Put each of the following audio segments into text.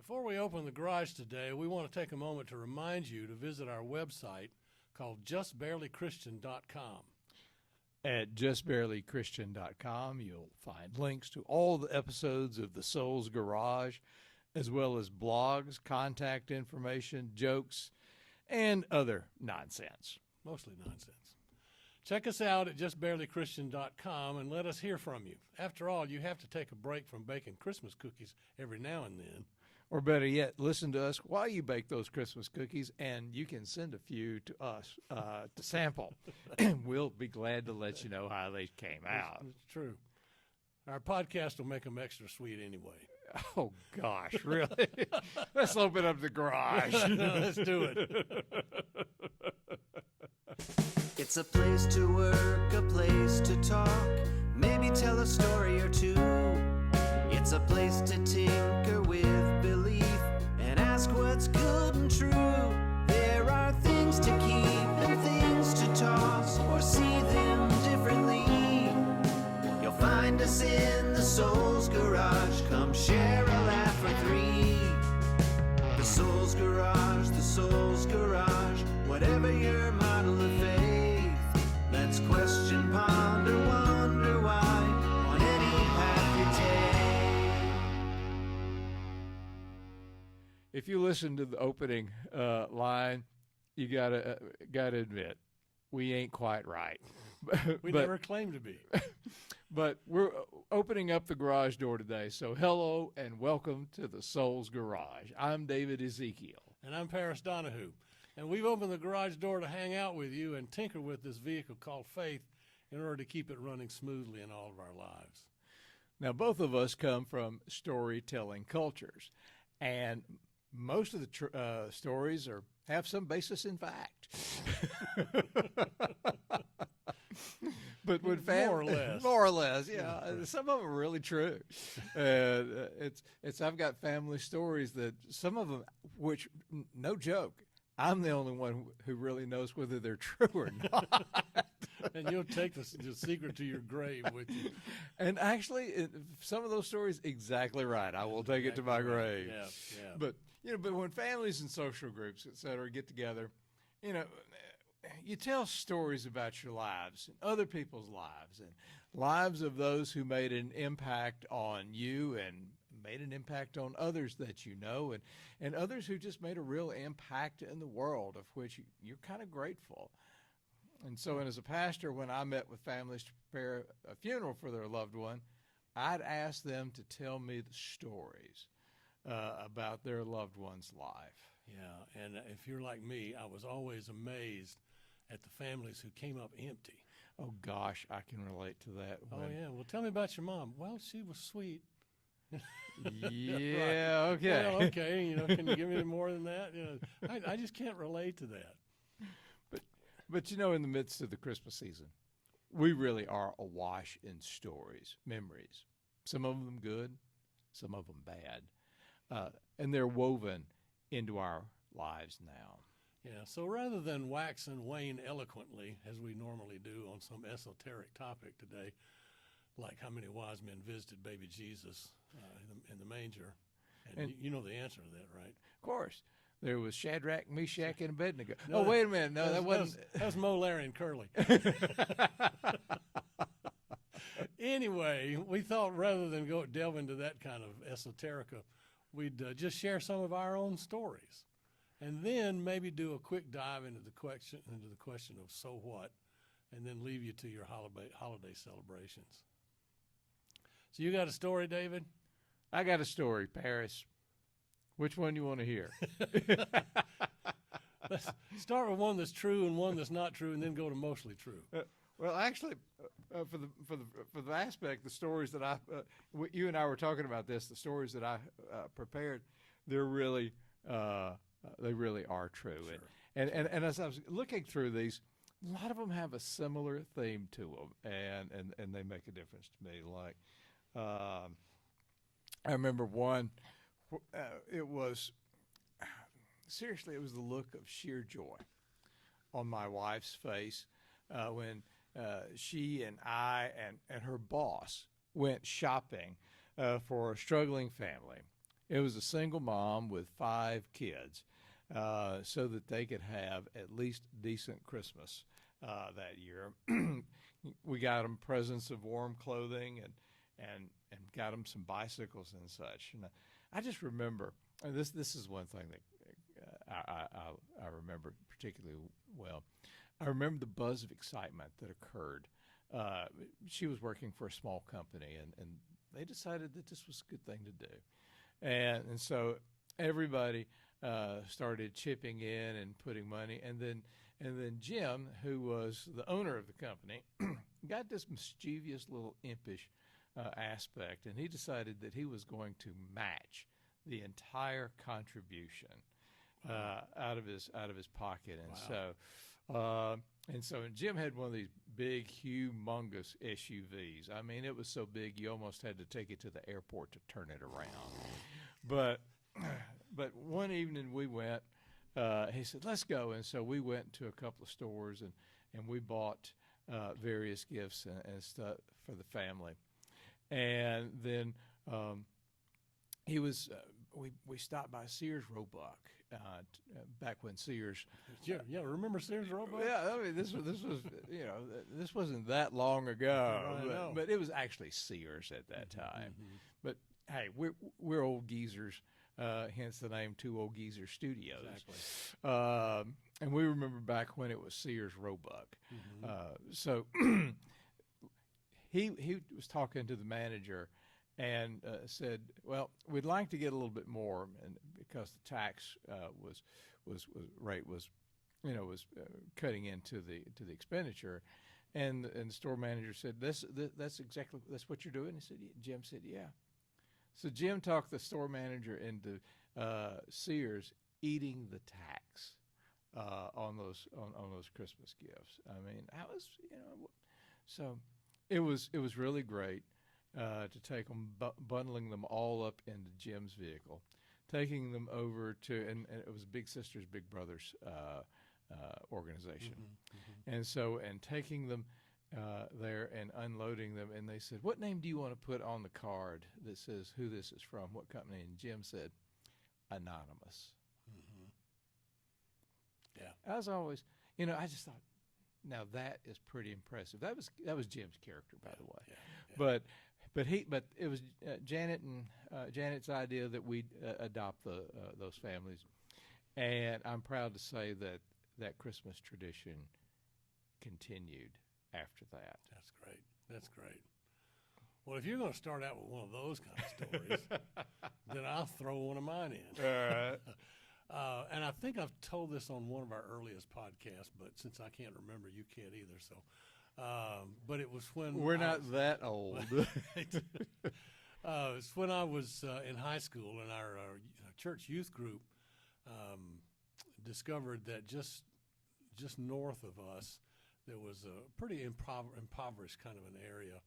Before we open the garage today, we want to take a moment to remind you to visit our website called justbarelychristian.com. At justbarelychristian.com, you'll find links to all the episodes of The Soul's Garage, as well as blogs, contact information, jokes, and other nonsense. Mostly nonsense. Check us out at justbarelychristian.com and let us hear from you. After all, you have to take a break from baking Christmas cookies every now and then. Or better yet, listen to us while you bake those Christmas cookies, and you can send a few to us to sample. And we'll be glad to let you know how they came out. It's true. Our podcast will make them extra sweet anyway. Oh, gosh, really? Let's open up the garage. Let's do it. It's a place to work, a place to talk, maybe tell a story or two. It's a place to tinker with belief and ask what's good and true. There are things to keep and things to toss or see them differently. You'll find us in the Soul's Garage. Come share a laugh or three. The Soul's Garage, the Soul's Garage. Whatever your model of faith, let's question, ponder, wonder why on any path you take. If you listen to the opening line, you gotta admit, we ain't quite right. We never claimed to be. But we're opening up the garage door today, so hello and welcome to the Soul's Garage. I'm David Ezekiel. And I'm Paris Donahue. And we've opened the garage door to hang out with you and tinker with this vehicle called faith in order to keep it running smoothly in all of our lives. Now, both of us come from storytelling cultures, and most of the stories have some basis in fact. But when more or less, yeah. Some of them are really true. I've got family stories that some of them, which no joke, I'm the only one who really knows whether they're true or not. And you'll take the secret to your grave with you. And actually, some of those stories, exactly right. I will take it to my grave. Yeah. But when families and social groups, et cetera, get together, you tell stories about your lives and other people's lives and lives of those who made an impact on you and made an impact on others that you know and others who just made a real impact in the world, of which you're kind of grateful. And so, as a pastor, when I met with families to prepare a funeral for their loved one, I'd ask them to tell me the stories about their loved one's life. Yeah, and if you're like me, I was always amazed at the families who came up empty. Oh, gosh, I can relate to that. Yeah. Well, tell me about your mom. Well, she was sweet. Yeah, right. okay. Well, okay, can you give me more than that? I just can't relate to that. But in the midst of the Christmas season, we really are awash in stories, memories. Some of them good, some of them bad. And they're woven into our lives now. Yeah, so rather than wax and wane eloquently, as we normally do on some esoteric topic today, like how many wise men visited baby Jesus in the manger, and you know the answer to that, right? Of course. There was Shadrach, Meshach, and Abednego. No, wait a minute. No, that wasn't. That was Mo, Larry, and Curly. Anyway, we thought rather than delve into that kind of esoterica, we'd just share some of our own stories, and then maybe do a quick dive into the question of so what, and then leave you to your holiday celebrations. So you got a story, David? I got a story, Paris. Which one do you want to hear? Let's start with one that's true and one that's not true, and then go to mostly true. Well, actually, for the aspect, the stories that you and I were talking about this, the stories that I prepared, they really are true. Sure. And as I was looking through these, a lot of them have a similar theme to them, and they make a difference to me. Like, I remember one. It was the look of sheer joy on my wife's face when she and I and her boss went shopping for a struggling family It was a single mom with 5 kids, so that they could have at least decent Christmas that year. We got them presents of warm clothing and got them some bicycles and such. And I just remember this is one thing that I remember particularly well. I remember the buzz of excitement that occurred. She was working for a small company, and they decided that this was a good thing to do. And so everybody started chipping in and putting money. And then Jim, who was the owner of the company, got this mischievous little impish aspect, and he decided that he was going to match the entire contribution out of his pocket. And so Jim had one of these big, humongous SUVs. I mean, it was so big you almost had to take it to the airport to turn it around. But one evening we went. He said, "Let's go." And so we went to a couple of stores and we bought various gifts and stuff for the family. And then we stopped by Sears Roebuck back when Sears. Yeah, remember Sears Roebuck? Yeah, I mean this was this wasn't that long ago, I know. but it was actually Sears at that time. Mm-hmm. But hey, we're old geezers, hence the name Two Old Geezer Studios. Exactly. And we remember back when it was Sears Roebuck. Mm-hmm. So he was talking to the manager and said, "Well, we'd like to get a little bit more, and because the tax rate was cutting into the expenditure." And the store manager said, "That's what you're doing." He said, Jim said, "Yeah." So Jim talked the store manager into Sears eating the tax on those Christmas gifts. I mean, I was so it was really great to take them, bundling them all up into Jim's vehicle, taking them over to and it was Big Sisters Big Brothers organization, and taking them there and unloading them, and they said, "What name do you want to put on the card that says who this is from, what company?" And Jim said, "Anonymous." Yeah. As always, I just thought, now that is pretty impressive. That was Jim's character, by the way. Yeah. But it was Janet's idea that we adopt those families, and I'm proud to say that Christmas tradition continued after that. That's great. Well, if you're going to start out with one of those kind of stories, then I'll throw one of mine in. All right. And I think I've told this on one of our earliest podcasts, but since I can't remember, you can't either. So, but it was when We're not that old. It's when I was in high school, and our church youth group discovered that just north of us there was a pretty impoverished kind of an area,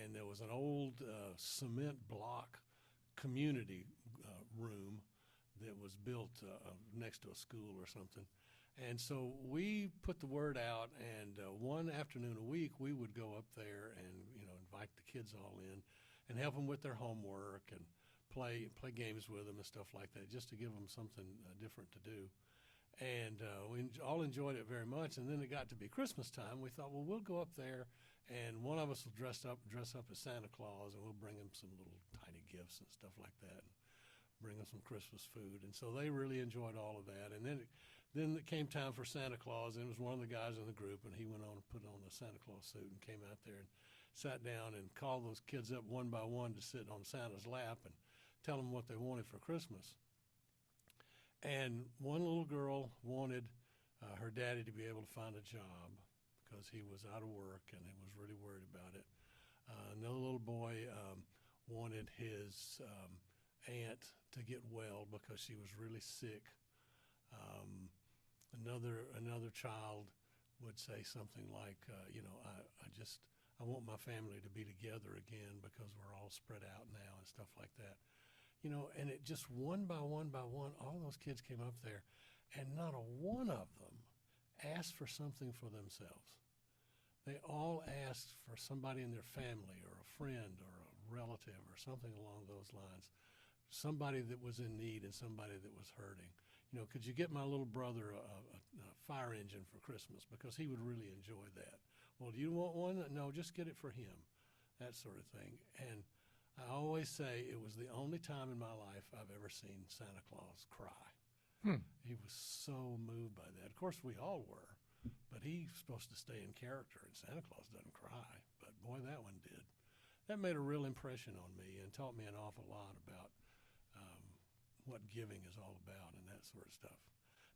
and there was an old cement block community room that was built next to a school or something. And so we put the word out, and one afternoon a week we would go up there and invite the kids all in and help them with their homework and play games with them and stuff like that, just to give them something different to do. And we all enjoyed it very much. And then it got to be Christmas time. We thought, well, we'll go up there, and one of us will dress up as Santa Claus, and we'll bring him some little tiny gifts and stuff like that, and bring them some Christmas food. And so they really enjoyed all of that. And then it came time for Santa Claus, and it was one of the guys in the group, and he went on and put on the Santa Claus suit and came out there and sat down and called those kids up one by one to sit on Santa's lap and tell them what they wanted for Christmas. And one little girl wanted her daddy to be able to find a job because he was out of work and he was really worried about it. Another little boy wanted his aunt to get well because she was really sick. Another child would say something like, I want my family to be together again because we're all spread out now and stuff like that. And it just one by one, all those kids came up there, and not a one of them asked for something for themselves. They all asked for somebody in their family or a friend or a relative or something along those lines somebody that was in need and somebody that was hurting. You know, could you get my little brother a fire engine for Christmas, because he would really enjoy that. Well, do you want one? No, just get it for him, that sort of thing. And I always say it was the only time in my life I've ever seen Santa Claus cry. He was so moved by that. Of course, we all were, but he's supposed to stay in character, and Santa Claus doesn't cry. But boy, that one did. That made a real impression on me and taught me an awful lot about what giving is all about and that sort of stuff.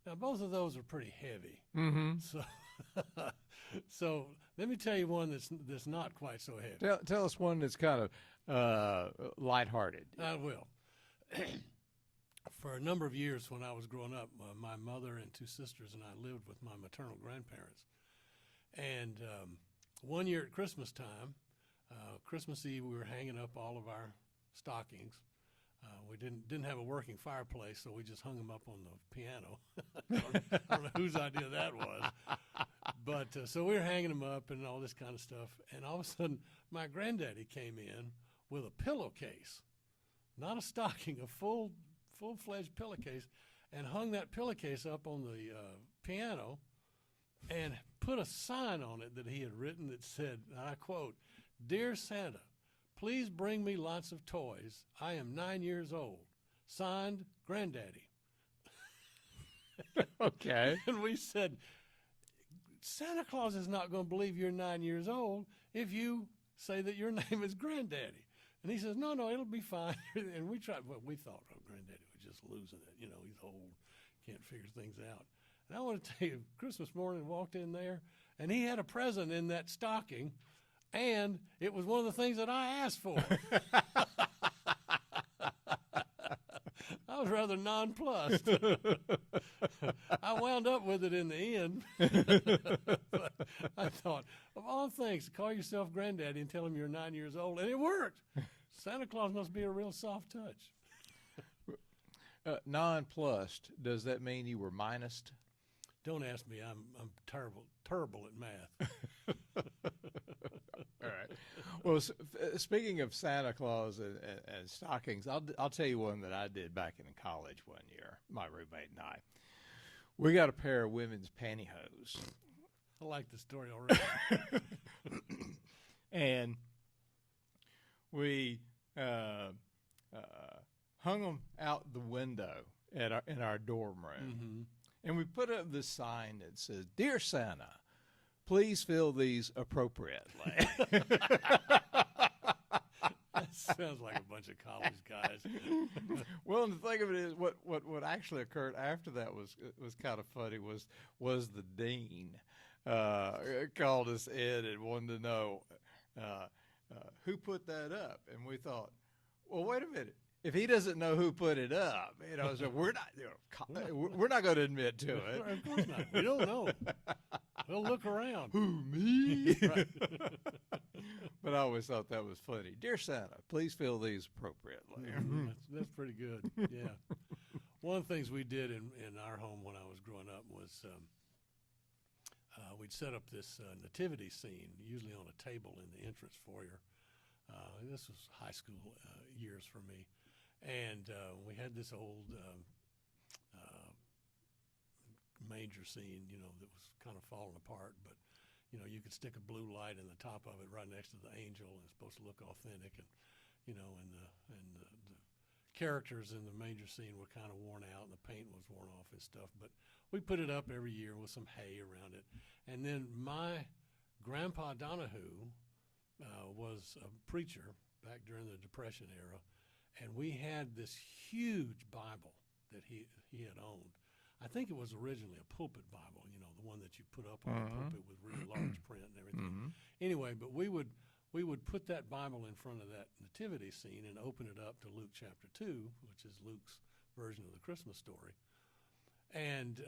Now, both of those are pretty heavy. So, so let me tell you one that's not quite so heavy. Tell us one that's kind of lighthearted. I will. For a number of years when I was growing up, my mother and two sisters and I lived with my maternal grandparents. And one year at Christmas time, Christmas Eve, we were hanging up all of our stockings. We didn't have a working fireplace, so we just hung them up on the piano. I don't know whose idea that was. But so we were hanging them up and all this kind of stuff. And all of a sudden, my granddaddy came in with a pillowcase, not a stocking, a full-fledged pillowcase, and hung that pillowcase up on the piano and put a sign on it that he had written that said, and I quote, "Dear Santa, please bring me lots of toys. I am 9 years old. Signed, Granddaddy." Okay. And we said, Santa Claus is not going to believe you're 9 years old if you say that your name is Granddaddy. And he says, no, it'll be fine. And we tried, well, we thought, oh, Granddaddy was just losing it. You know, he's old, can't figure things out. And I want to tell you, Christmas morning, walked in there, and he had a present in that stocking, and it was one of the things that I asked for. I was rather nonplussed. I wound up with it in the end. But I thought, of all things, call yourself Granddaddy and tell him you're 9 years old, and it worked. Santa Claus must be a real soft touch. Nonplussed, does that mean you were minused? Don't ask me. I'm terrible at math. All right. Well, speaking of Santa Claus and stockings, I'll tell you one that I did back in college one year. My roommate and I, we got a pair of women's pantyhose. I like the story already. And we hung them out the window in our dorm room. Mm-hmm. And we put up this sign that says, "Dear Santa, please fill these appropriately." That sounds like a bunch of college guys. Well, and the thing of it is, what actually occurred after that was kind of funny. Was the dean called us in and wanted to know who put that up, and we thought, well, wait a minute. If he doesn't know who put it up, so we're not going to admit to it. Of course not. We don't know. We'll look around. Who, me? Right. But I always thought that was funny. Dear Santa, please fill these appropriately. That's pretty good. Yeah. One of the things we did in our home when I was growing up was we'd set up this nativity scene, usually on a table in the entrance foyer. This was high school years for me. And we had this old manger scene, that was kind of falling apart. But, you could stick a blue light in the top of it right next to the angel, and it's supposed to look authentic. And, and the characters in the manger scene were kind of worn out, and the paint was worn off and stuff. But we put it up every year with some hay around it. And then my grandpa Donahue was a preacher back during the Depression era. And we had this huge Bible that he had owned. I think it was originally a pulpit Bible, the one that you put up on the pulpit with really large print and everything. Anyway, but we would put that Bible in front of that nativity scene and open it up to Luke chapter 2, which is Luke's version of the Christmas story. And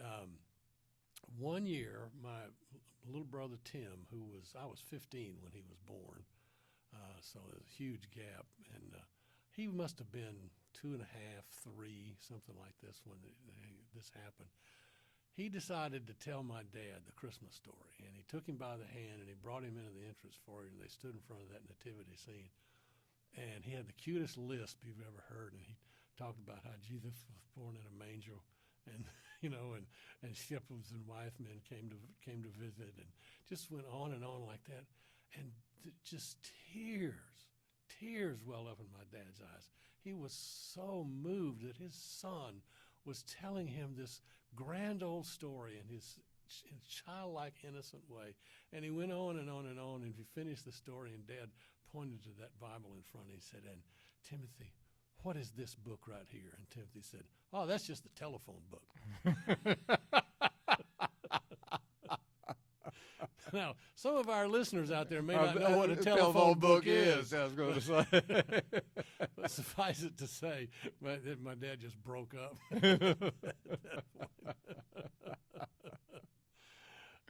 one year, my little brother Tim, I was 15 when he was born, so there's a huge gap, and he must have been 2.5, 3, something like this when this happened. He decided to tell my dad the Christmas story, and he took him by the hand, and he brought him into the entrance foyer, and they stood in front of that nativity scene. And he had the cutest lisp you've ever heard, and he talked about how Jesus was born in a manger, and and shepherds and wise men came to visit, and just went on and on like that, and just tears well up in my dad's eyes. He was so moved that his son was telling him this grand old story in his childlike, innocent way. And he went on and on and on, and he finished the story, and Dad pointed to that Bible in front, and he said, "And Timothy, what is this book right here?" And Timothy said, "Oh, that's just the telephone book." Now, some of our listeners out there may not know what a telephone book is. I was going to say. But suffice it to say, my dad just broke up. At that point.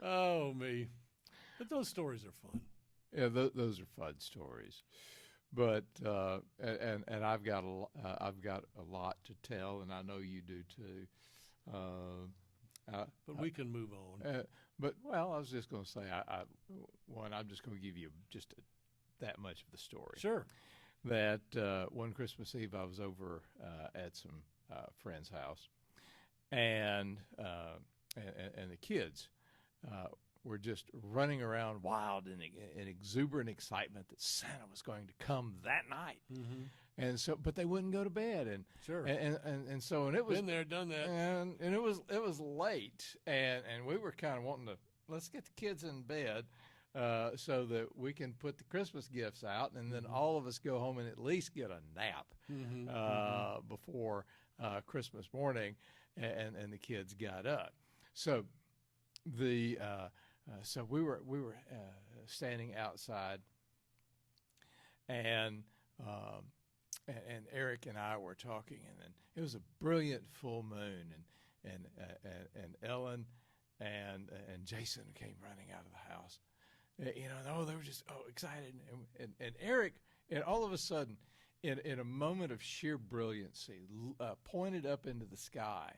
Oh, me. But those stories are fun. Yeah, those are fun stories. But and I've got a lot to tell, and I know you do too. But we can move on. But I was just going to say, I'm just going to give you just that much of the story. Sure. That one Christmas Eve, I was over at some friend's house, and the kids were just running around wild in exuberant excitement that Santa was going to come that night. Mm-hmm. And so, but they wouldn't go to bed, and sure, and so, and it was been there, done that, and it was late, and we were kind of wanting to let's get the kids in bed, so that we can put the Christmas gifts out, and then all of us go home and at least get a nap before Christmas morning, and the kids got up. So so we were standing outside, and Eric and I were talking, and then it was a brilliant full moon, and Ellen and Jason came running out of the house, and they were just excited, and Eric, and all of a sudden, in a moment of sheer brilliancy, pointed up into the sky,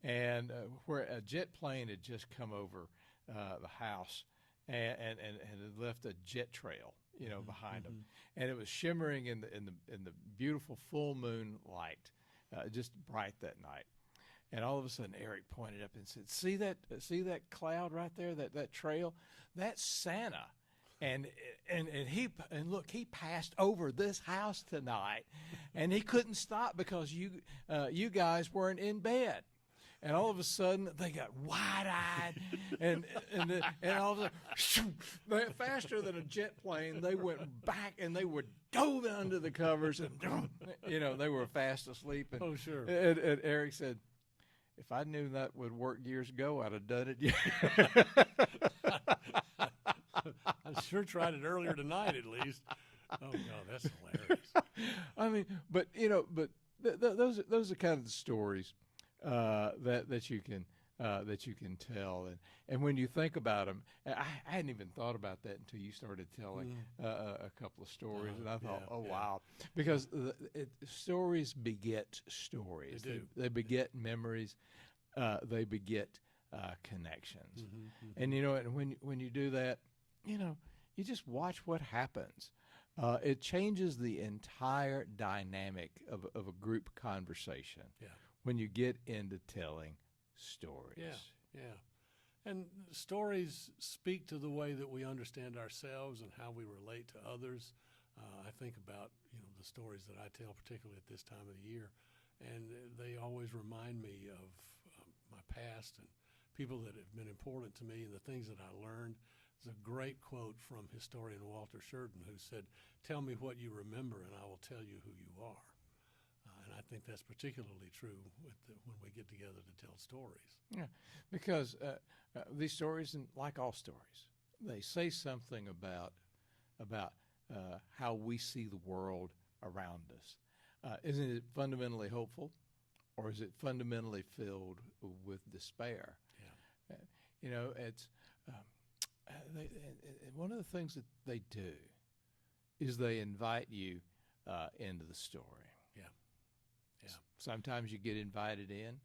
and where a jet plane had just come over the house, and had left a jet trail, behind them, and it was shimmering in the beautiful full moon light, just bright that night. And all of a sudden, Eric pointed up and said, "See that cloud right there? That trail? That's Santa." And look, he passed over this house tonight, and he couldn't stop because you guys weren't in bed. And all of a sudden, they got wide-eyed, and all of a sudden, faster than a jet plane, they went back and they were dove under the covers, and they were fast asleep. And, oh, sure. And Eric said, "If I knew that would work years ago, I'd have done it." I sure tried it earlier tonight, at least. Oh God, that's hilarious. I mean, but those are kind of the stories that you can tell, and when you think about them, I hadn't even thought about that until you started telling a couple of stories, and I thought, wow, because stories beget stories. They do. They beget memories. They beget connections, and and when you do that, you just watch what happens. It changes the entire dynamic of a group conversation. Yeah. When you get into telling stories. Yeah. And stories speak to the way that we understand ourselves and how we relate to others. I think about, the stories that I tell, particularly at this time of the year, and they always remind me of my past and people that have been important to me and the things that I learned. There's a great quote from historian Walter Sheridan, who said, "Tell me what you remember and I will tell you who you are." And I think that's particularly true when we get together to tell stories. Yeah, because these stories, and like all stories, they say something about how we see the world around us. Isn't it fundamentally hopeful, or is it fundamentally filled with despair? Yeah. It's one of the things that they do is they invite you into the story. Yeah. Sometimes you get invited in,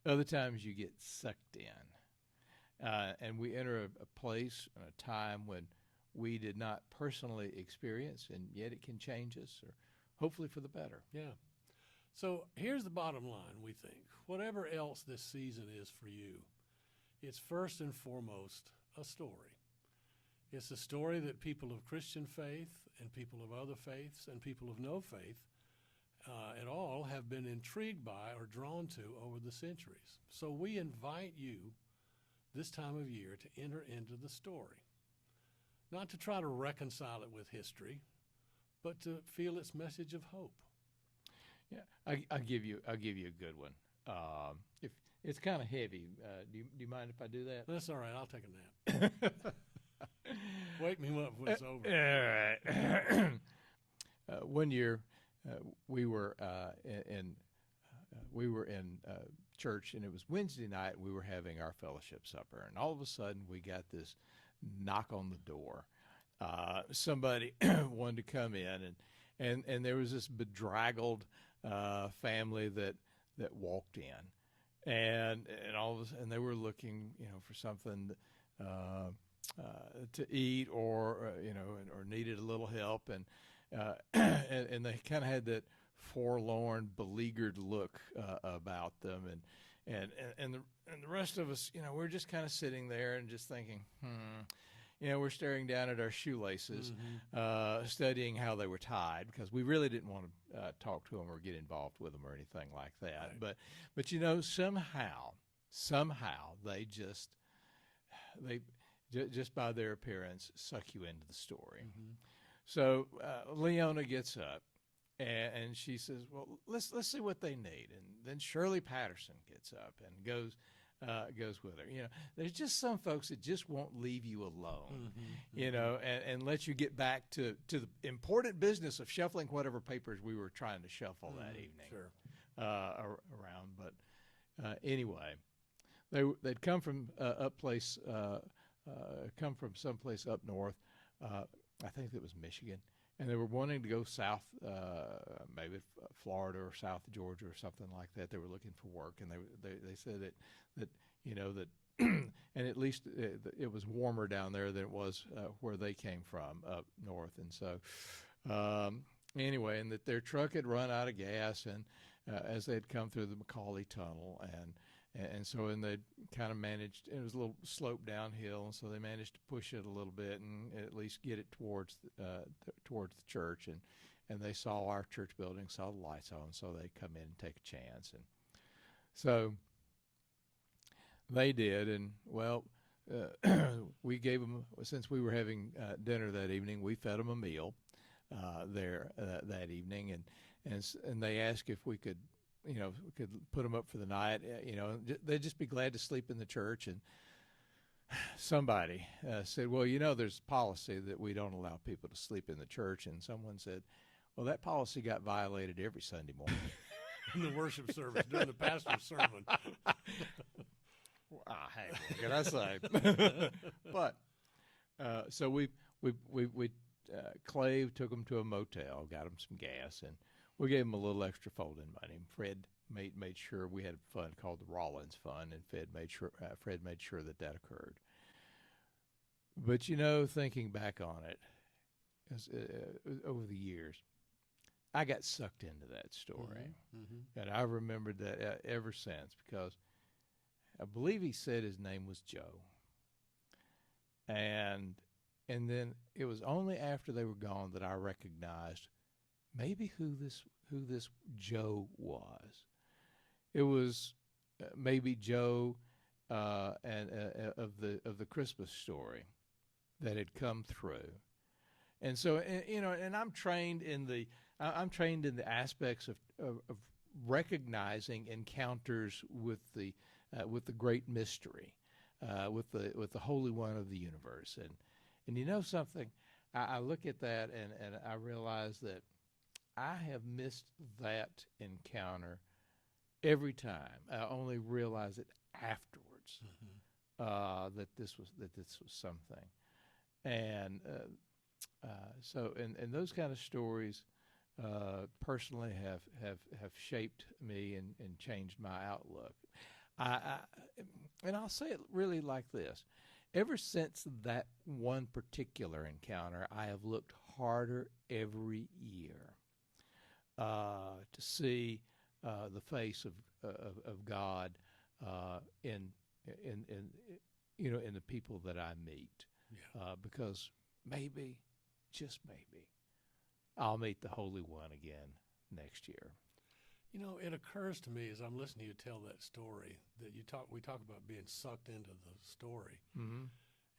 other times you get sucked in. And we enter a place and a time when we did not personally experience, and yet it can change us, or hopefully for the better. Yeah. So here's the bottom line, we think. Whatever else this season is for you, it's first and foremost a story. It's a story that people of Christian faith and people of other faiths and people of no faith at all have been intrigued by or drawn to over the centuries. So we invite you this time of year to enter into the story, not to try to reconcile it with history, but to feel its message of hope. Yeah, I'll give you a good one. If it's kind of heavy, do you mind if I do that? That's all right. I'll take a nap. Wake me up when it's over. All right. One year, we were in church, and it was Wednesday night. And we were having our fellowship supper, and all of a sudden, we got this knock on the door. Somebody wanted to come in, and there was this bedraggled family that walked in, and all of a sudden, and they were looking, for something to eat, or or needed a little help, and they kind of had that forlorn, beleaguered look about them, and the rest of us, we're just kind of sitting there and just thinking, we're staring down at our shoelaces, studying how they were tied, because we really didn't want to talk to them or get involved with them or anything like that. Right. But somehow they just by their appearance suck you into the story. Mm-hmm. So Leona gets up and she says, "Well, let's see what they need." And then Shirley Patterson gets up and goes with her. There's just some folks that just won't leave you alone, and let you get back to the important business of shuffling whatever papers we were trying to shuffle that evening. Sure. Around. But anyway, they'd come from come from someplace up north. I think it was Michigan, and they were wanting to go south, maybe Florida or south of Georgia or something like that. They were looking for work, and they said that and at least it was warmer down there than it was where they came from up north, and so anyway, and that their truck had run out of gas, and as they had come through the Macaulay Tunnel, and so they kind of managed. It was a little slope downhill, and so they managed to push it a little bit and at least get it towards the church. And they saw our church building, saw the lights on, so they come in and take a chance. And so they did. And well, we gave them, since we were having dinner that evening, we fed them a meal there that evening, and they asked if we could. We could put them up for the night. They'd just be glad to sleep in the church. And somebody said, "Well, there's policy that we don't allow people to sleep in the church." And someone said, "Well, that policy got violated every Sunday morning." In the worship service, during the pastor's sermon. Hey, what can I say? But so we Clave took them to a motel, got them some gas, and we gave them a little extra folding money. Fred made sure we had a fund called the Rollins Fund, and Fred made sure that occurred. But thinking back on it, over the years, I got sucked into that story, and I remembered that ever since, because I believe he said his name was Joe, and then it was only after they were gone that I recognized maybe who this Joe was. It was maybe Joe and of the Christmas story that had come through, and so and I'm trained in the aspects of recognizing encounters with the great mystery, with the Holy One of the universe, and something, I look at that and I realize that I have missed that encounter every time. I only realize it afterwards that this was something, and so those kind of stories personally have shaped me and changed my outlook. And I'll say it really like this: ever since that one particular encounter, I have looked harder every year to see the face of God in in the people that I meet, because maybe, just maybe, I'll meet the Holy One again next year. You know, it occurs to me as I'm listening to you tell that story that we talk about being sucked into the story. Mm-hmm.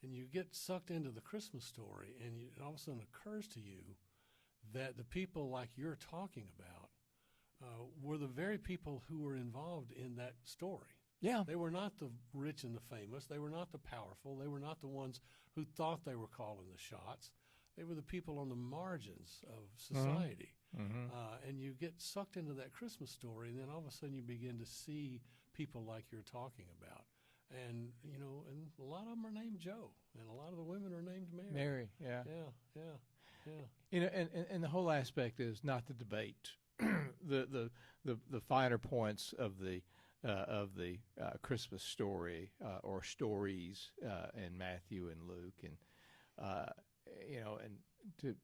And you get sucked into the Christmas story, and it all of a sudden occurs to you that the people like you're talking about were the very people who were involved in that story. Yeah. They were not the rich and the famous. They were not the powerful. They were not the ones who thought they were calling the shots. They were the people on the margins of society. Mm-hmm. And you get sucked into that Christmas story, and then all of a sudden you begin to see people like you're talking about. And, you know, and a lot of them are named Joe, and a lot of the women are named Mary. Mary, yeah. Yeah. You know, and the whole aspect is not to debate the finer points of the Christmas story or stories in Matthew and Luke, and and to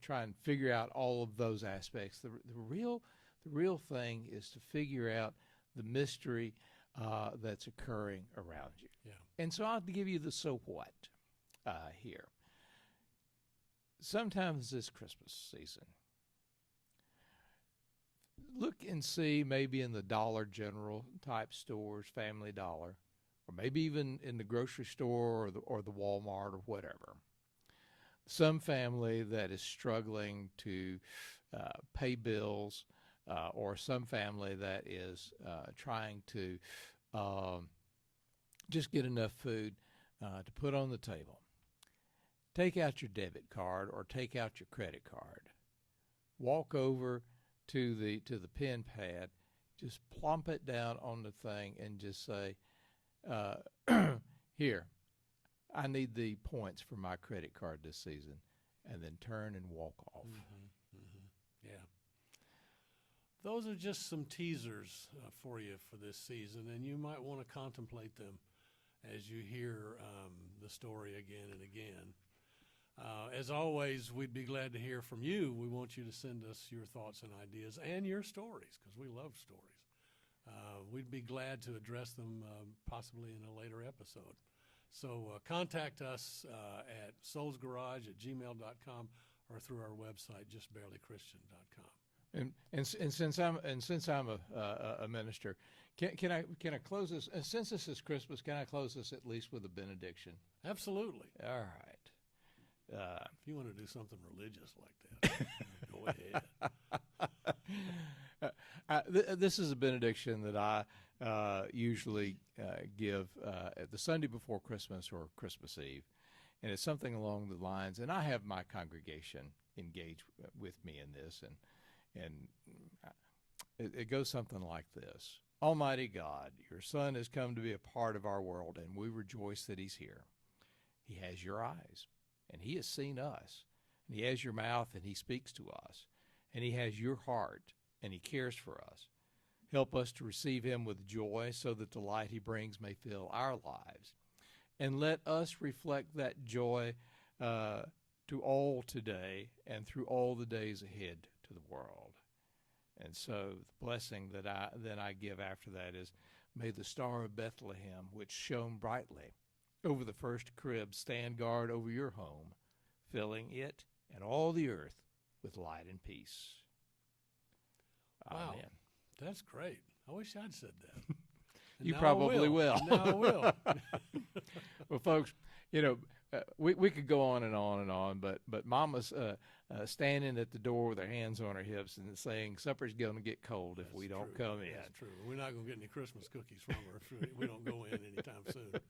try and figure out all of those aspects. The real thing is to figure out the mystery that's occurring around you. Yeah. And so I'll give you the so what here. Sometimes this Christmas season, look and see maybe in the Dollar General type stores, Family Dollar, or maybe even in the grocery store or the Walmart or whatever, some family that is struggling to pay bills, or some family that is trying to just get enough food to put on the table. Take out your debit card or take out your credit card. Walk over to the pen pad, just plump it down on the thing and just say, here, I need the points for my credit card this season, and then turn and walk off. Mm-hmm. Mm-hmm. Yeah. Those are just some teasers for you for this season, and you might want to contemplate them as you hear the story again and again. As always, we'd be glad to hear from you. We want you to send us your thoughts and ideas and your stories, because we love stories. We'd be glad to address them possibly in a later episode. So contact us at soulsgarage@gmail.com or through our website, justbarelychristian.com. And since I'm a minister, can I close this? Since this is Christmas, can I close this at least with a benediction? Absolutely. All right. If you want to do something religious like that, go ahead. This is a benediction that I usually give at the Sunday before Christmas or Christmas Eve, and it's something along the lines. And I have my congregation engage with me in this, and it goes something like this: Almighty God, your Son has come to be a part of our world, and we rejoice that He's here. He has your eyes, and He has seen us. And He has your mouth, and He speaks to us. And He has your heart, and He cares for us. Help us to receive Him with joy so that the light He brings may fill our lives. And let us reflect that joy to all today and through all the days ahead to the world. And so the blessing that I give after that is, may the star of Bethlehem, which shone brightly over the first crib, stand guard over your home, filling it and all the earth with light and peace. Wow. Amen. That's great. I wish I'd said that. And You now I probably will. Now I will. Well, folks, we could go on and on and on, but Mama's standing at the door with her hands on her hips and saying, supper's going to get cold if we don't come in. That's true. We're not going to get any Christmas cookies from her if we don't go in anytime soon.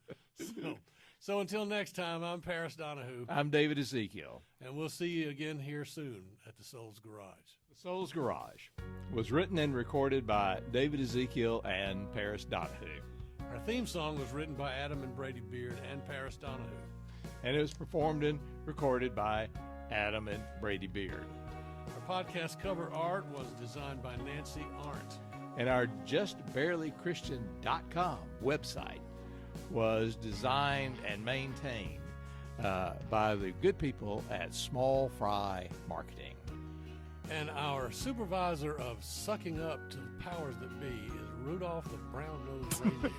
So until next time, I'm Paris Donahue. I'm David Ezekiel. And we'll see you again here soon at the Soul's Garage. The Soul's Garage was written and recorded by David Ezekiel and Paris Donahue. Our theme song was written by Adam and Brady Beard and Paris Donahue. And it was performed and recorded by Adam and Brady Beard. Our podcast cover art was designed by Nancy Arndt. And our justbarelychristian.com website was designed and maintained by the good people at Small Fry Marketing. And our supervisor of sucking up to the powers that be is Rudolph the Brown-Nosed Reindeer.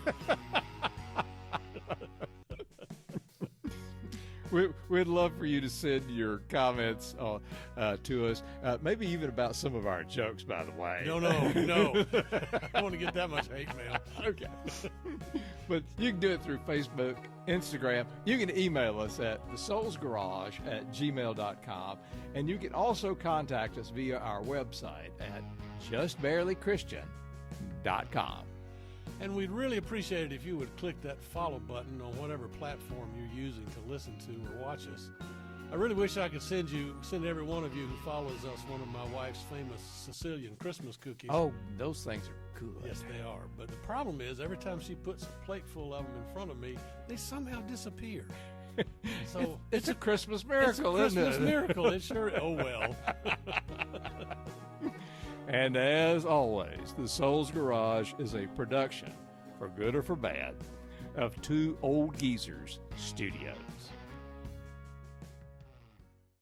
We'd love for you to send your comments to us, maybe even about some of our jokes, by the way. No. I don't want to get that much hate mail. Okay. But you can do it through Facebook, Instagram. You can email us at thesoulsgarage@gmail.com. And you can also contact us via our website at justbarelychristian.com. And we'd really appreciate it if you would click that follow button on whatever platform you're using to listen to or watch us. I really wish I could send every one of you who follows us one of my wife's famous Sicilian Christmas cookies. Oh, those things are good. Yes, they are. But the problem is, every time she puts a plate full of them in front of me, they somehow disappear. So it's a Christmas miracle, it's a Christmas isn't it? miracle. It sure. Oh well. And as always, the Soul's Garage is a production, for good or for bad, of Two Old Geezers Studios.